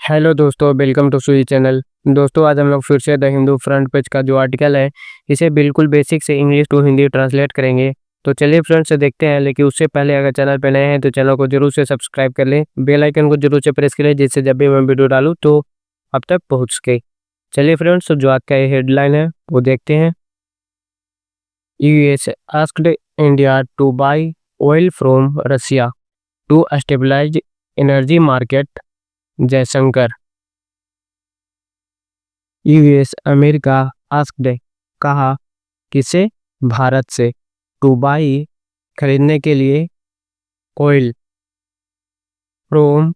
Hello दोस्तों, welcome to सुई channel. दोस्तों, आज हम लोग फिर से द हिंदू फ्रंट पेज का जो आर्टिकल है, इसे बिल्कुल बेसिक से इंग्लिश टू हिंदी ट्रांसलेट करेंगे। तो चलिए फ्रेंड्स से देखते हैं, लेकिन उससे पहले अगर चैनल पे नए हैं तो चैनल को जरूर से सब्सक्राइब कर लें, बेल आइकन को जरूर से प्रेस करें, जिससे जब भी मैं वीडियो डालूँ तो अब तक पहुँच सके। चलिए फ्रेंड्स, जो आज का ये हेडलाइन है वो देखते हैं। US asked India to buy oil from Russia to stabilise energy market, Jaishankar. US America asked कहा किसे, भारत से, टू बाई खरीदने के लिए, ऑयल फ्रोम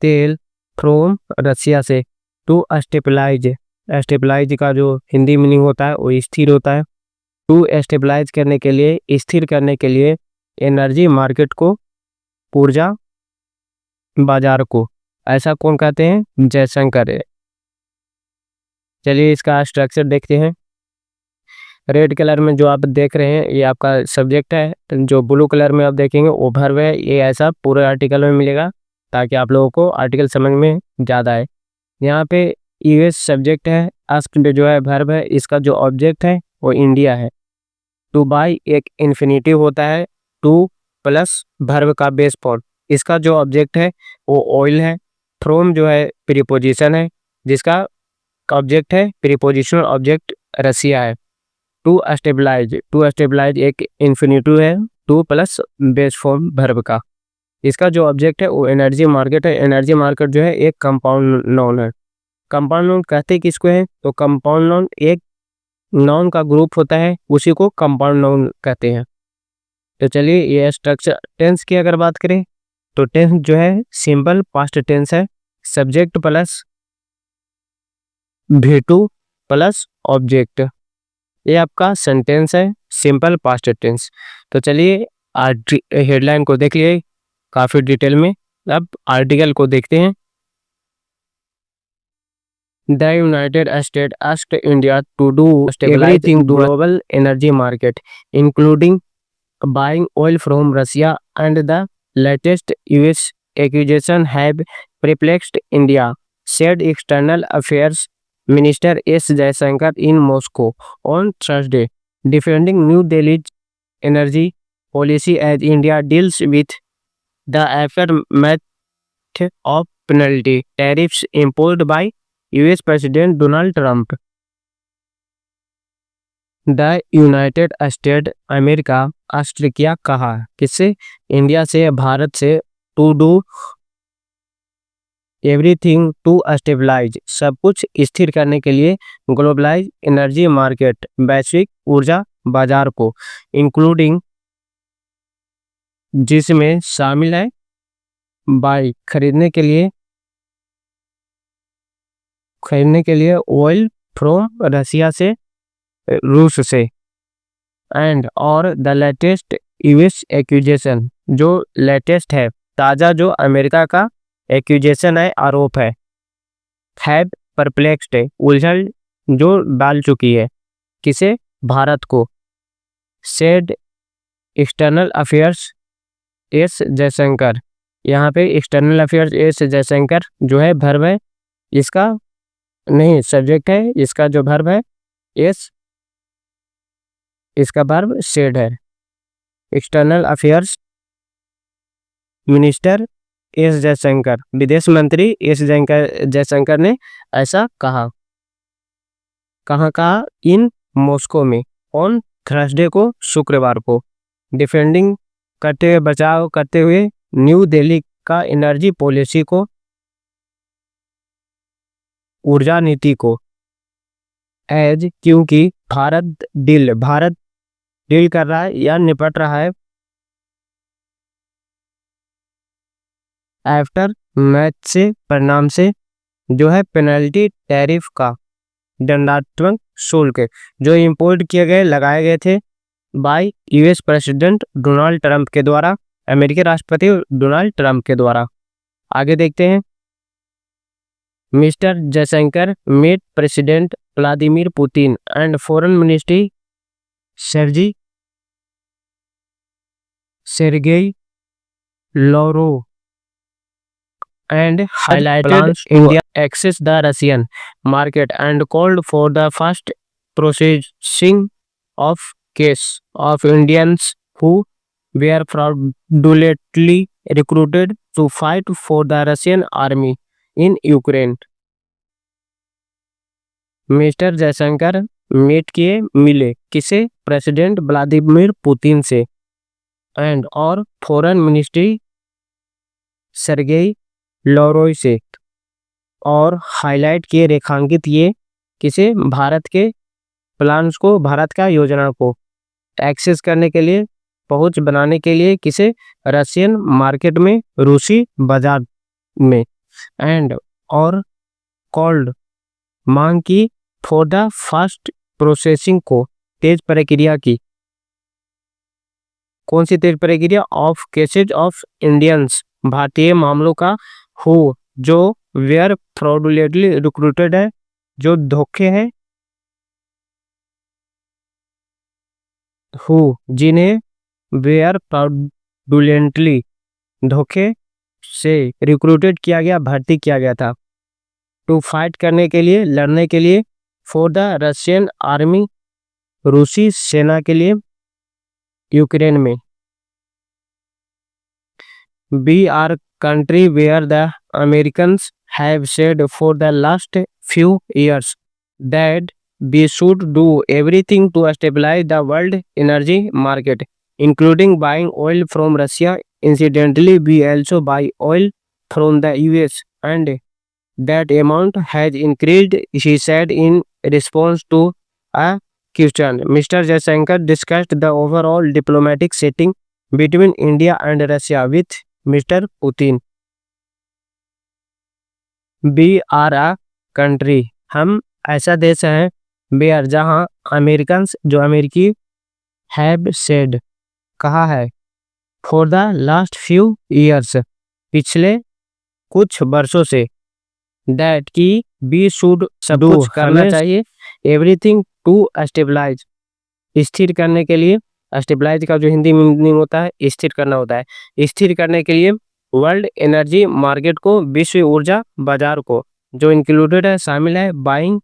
तेल, फ्रोम रसिया से, टू स्टेबलाइज। स्टेबलाइज का जो हिंदी मीनिंग होता है वो स्थिर होता है। टू स्टेबलाइज करने के लिए, स्थिर करने के लिए, एनर्जी मार्केट को, ऊर्जा बाजार को। ऐसा कौन कहते हैं, जयशंकर है। चलिए इसका स्ट्रक्चर देखते हैं। रेड कलर में जो आप देख रहे हैं ये आपका सब्जेक्ट है, जो ब्लू कलर में आप देखेंगे वो वर्ब है। ये ऐसा पूरे आर्टिकल में मिलेगा ताकि आप लोगों को आर्टिकल समझ में ज़्यादा आए। यहाँ पे यूएस सब्जेक्ट है, आस्क्ड जो है वर्ब है, इसका जो ऑब्जेक्ट है वो इंडिया है। टू बाई एक इन्फिनिटिव होता है, टू प्लस वर्ब का बेस फॉर्म। इसका जो ऑब्जेक्ट है वो ऑयल है। फ्रॉम जो है प्रीपोजिशन है, जिसका ऑब्जेक्ट है प्रीपोजिशनल ऑब्जेक्ट रसिया है। टू स्टेबलाइज एक इन्फिनिटिव है, two plus base form verb का। इसका जो ऑब्जेक्ट है वो एनर्जी मार्केट है। एनर्जी मार्केट जो है एक कंपाउंड नाउन है। कंपाउंड नाउन कहते किसको है, तो कंपाउंड नाउन एक नाउन का ग्रुप होता है, उसी को कंपाउंड नाउन कहते हैं। तो चलिए ये स्ट्रक्चर। टेंस की अगर बात करें तो टेंस जो है सिंपल पास्ट टेंस है, subject plus V2 plus object. ये आपका सेंटेंस है, सिंपल पास्ट टेंस। तो चलिए आज हेडलाइन को देख लिए काफ़ी डिटेल में। अब आर्टिकल को देखते हैं। The United State asked India to do everything global energy market, including buying oil from Russia, and the latest US accusation have perplexed India, said External Affairs Minister S. Jaishankar in Moscow on Thursday, defending New Delhi's energy policy as India deals with the aftermath of penalty tariffs imposed by US President Donald Trump. The United State America Australia कहा किससे, India से, भारत से, to do everything to stabilise सब कुछ स्थिर करने के लिए, ग्लोबलाइज एनर्जी मार्केट वैश्विक ऊर्जा बाजार को, इंक्लूडिंग जिसमें शामिल है, बाई खरीदने के लिए ऑयल फ्रॉम रसिया से, रूस से, एंड और द लेटेस्ट यूएस एक्यूजेशन जो लेटेस्ट है, ताज़ा जो अमेरिका का एक्यूजेशन है, आरोप है, हैव परप्लेक्स्ड है उलझन जो डाल चुकी है, किसे, भारत को, said external affairs S Jaishankar. यहाँ पे एक्सटर्नल अफेयर्स एस जयशंकर जो है वर्ब है, इसका नहीं सब्जेक्ट है, इसका जो वर्ब है एस, इसका वर्ब सेड है। External affairs minister S Jaishankar, विदेश मंत्री एस जयशंकर ने ऐसा कहा। कहाँ कहा, इन मॉस्को में, ऑन थर्सडे को, शुक्रवार को, डिफेंडिंग करते हुए, बचाव करते हुए, न्यू दिल्ली का एनर्जी पॉलिसी को, ऊर्जा नीति को, एज क्योंकि भारत डील कर रहा है या निपट रहा है, आफ्टर मैच से, परिणाम से, जो है पेनल्टी टैरिफ का, दंडात्मक शुल्क जो इंपोर्ट किए गए, लगाए गए थे, bye US president Donald Trump के द्वारा, अमेरिकी राष्ट्रपति डोनाल्ड ट्रंप के द्वारा। आगे देखते हैं। Mister Jaishankar met president Vladimir Putin and foreign ministry Sergey Lavrov and highlighted India access the Russian market and called for the fast processing of case of Indians who were fraudulently recruited to fight for the Russian army in Ukraine. Mister Jaishankar मिले किसे? President Vladimir Putin से and और foreign ministry Sergei लॉरोव से, और highlight किए, रेखांकित ये किसे? भारत के प्लान्स को, भारत का योजना को एक्सेस करने के लिए, पहुंच बनाने के लिए किसे? रशियन मार्केट में, रूसी बाजार में, एंड और कॉल्ड मांग की फॉर द फास्ट प्रोसेसिंग को, तेज प्रक्रिया की। कौन सी तेज प्रक्रिया? ऑफ केसेज ऑफ इंडियंस, भारतीय मामलों का, हु जो वेयर फ्रॉडुलेटली रिक्रूटेड है, जो धोखे हैं, हु जिन्हें वेयर फ्रॉडुलेंटली धोखे से रिक्रूटेड किया गया, भर्ती किया गया था, टू फाइट करने के लिए, लड़ने के लिए, फॉर द रशियन आर्मी रूसी सेना के लिए यूक्रेन में। We are country where the Americans have said for the last few years that we should do everything to stabilize the world energy market, including buying oil from Russia. Incidentally, we also buy oil from the US, and that amount has increased, she said in response to a question. Mr. Jaishankar discussed the overall diplomatic setting between India and Russia with mister Putin. We are a country, हम ऐसा देश हैं, where जहां American, जो अमेरिकी, have said, कहा है, for the last few years, पिछले कुछ वर्षों से, दैट की वी शुड, सब कुछ करना चाहिए, एवरीथिंग टू स्टेबलाइज, स्थिर करने के लिए, स्टेबलाइज का जो हिंदी मीनिंग होता है स्थिर करना होता है, स्थिर करने के लिए वर्ल्ड एनर्जी मार्केट को, विश्व ऊर्जा बाजार को, जो इंक्लूडेड है, शामिल है, बाइंग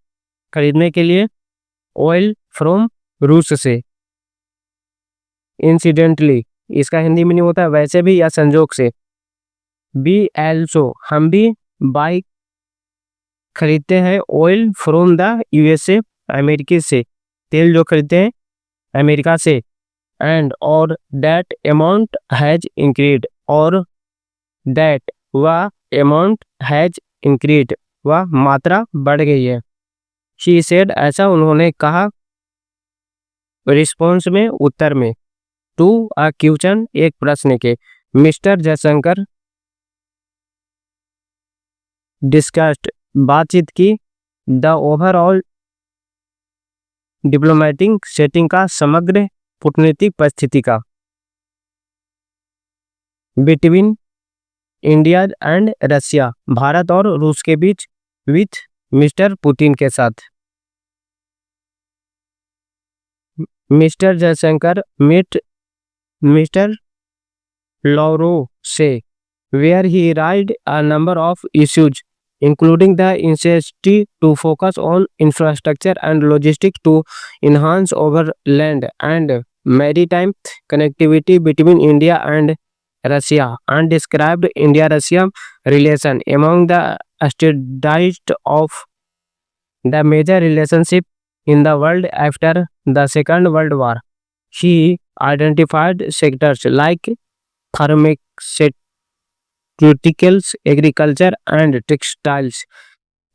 खरीदने के लिए, ऑयल फ्रॉम रूस से। इंसिडेंटली, इसका हिंदी मीनिंग होता है वैसे भी या संजोग से। बी एल्सो, हम भी बाई खरीदते हैं, ऑयल फ्रॉम द यूएसए, अमेरिकी से, तेल जो खरीदते हैं अमेरिका से, एंड और दैट अमाउंट हैज इंक्रीड, और दैट वह अमाउंट हैज इंक्रीड, वह मात्रा बढ़ गई है। शी सेड, ऐसा उन्होंने कहा, रिस्पॉन्स में, उत्तर में, टू अ क्वेश्चन, एक प्रश्न के। मिस्टर जयशंकर डिस्कस्ड, बातचीत की, द ओवरऑल डिप्लोमेटिक सेटिंग का, समग्र कूटनीतिक परिस्थिति का, between India and Russia, Bharat और रूस के बीच, विथ मिस्टर पुतिन के साथ। Mister Jaishankar meet mister Lavrov से, where he raised a number of issues including the necessity to focus on infrastructure and logistics to enhance overland and maritime connectivity between India and Russia, and described India-Russia relation among the strategies of the major relationship in the world after the Second World War. She identified sectors like pharmaceuticals, agriculture, and textiles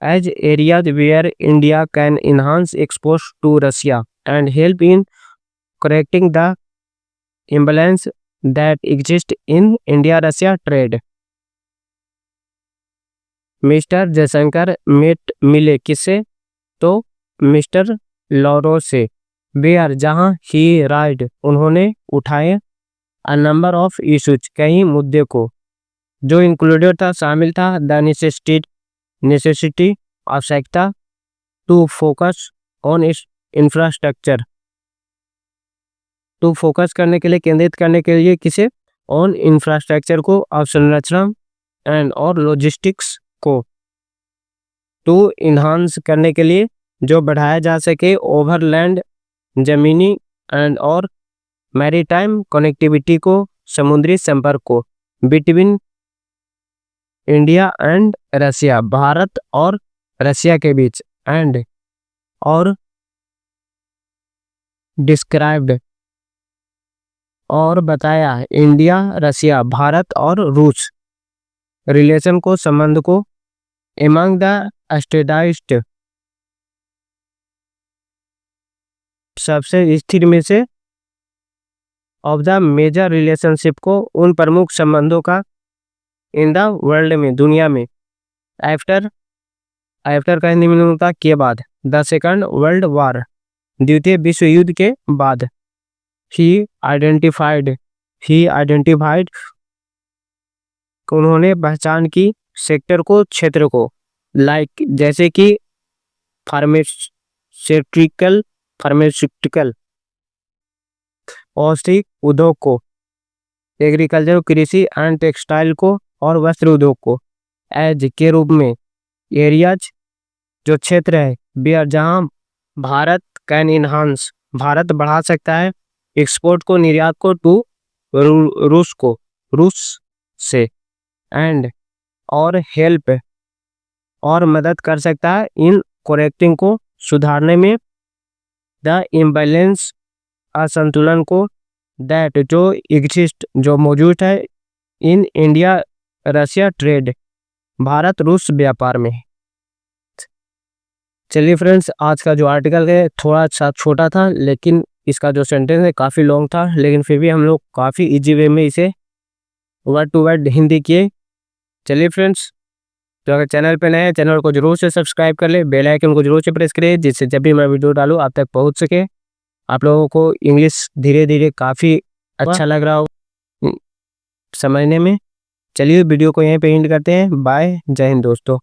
as areas where India can enhance exports to Russia and help in correcting the imbalance that exists in India-Russia trade. Mister Jaishankar मिले किससे? तो mister Lavrov से, where जहां, ही ride, उन्होंने उठाए, अ number of issues, कई मुद्दे को, जो इंक्लूडेड था, शामिल था, द नेसेसिटी, आवश्यकता, टू फोकस ऑन इस इंफ्रास्ट्रक्चर, टू फोकस करने के लिए, केंद्रित करने के लिए, किसे? ऑन इंफ्रास्ट्रक्चर को, अवसंरचना, एंड और लॉजिस्टिक्स को टू इन्हांस करने के लिए जो बढ़ाया जा सके ओवरलैंड जमीनी एंड और मैरीटाइम कनेक्टिविटी को, समुद्री संपर्क को between India and Russia, Bharat और रसिया के बीच, एंड और डिस्क्राइब्ड और बताया इंडिया, रसिया, भारत और रूस रिलेशन को, संबंध को एमंग द स्टेटाइस्ट सबसे स्थिर में से ऑफ द मेजर रिलेशनशिप को, उन प्रमुख संबंधों का इन द वर्ल्ड में, दुनिया में, आफ्टर का हिंदी में होता के बाद, द सेकंड वर्ल्ड वार, द्वितीय विश्व युद्ध के बाद, ही आइडेंटिफाइड उन्होंने पहचान की सेक्टर को, क्षेत्र को, लाइक जैसे कि फार्मास्यूटिकल औषधि उद्योग को, एग्रीकल्चर कृषि एंड टेक्सटाइल को और वस्त्र उद्योग को, एज के रूप में, एरियाज जो क्षेत्र है, बियर जहां भारत कैन इनहांस भारत बढ़ा सकता है एक्सपोर्ट को, निर्यात को, टू रूस से, एंड और हेल्प और मदद कर सकता है इन करेक्टिंग को, सुधारने में, द इम्बैलेंस असंतुलन को, दैट जो एग्जिस्ट जो मौजूद है, in India Russia trade Bharat रूस व्यापार में। चलिए फ्रेंड्स, आज का जो आर्टिकल है थोड़ा सा छोटा था, लेकिन इसका जो सेंटेंस है काफ़ी लॉन्ग था, लेकिन फिर भी हम लोग काफ़ी इजी वे में इसे वर्ड टू वर्ड हिंदी किए। चलिए फ्रेंड्स, तो अगर चैनल पे नए हैं, चैनल को जरूर से सब्सक्राइब कर ले, बेल आइकन को जरूर से प्रेस करें, जिससे जब भी मैं वीडियो डालूँ आप तक पहुंच सके। आप लोगों को इंग्लिश धीरे धीरे काफ़ी अच्छा लग रहा हो समझने में। चलिए वीडियो को यहीं पे एंड करते हैं। बाय, जय हिंद दोस्तों।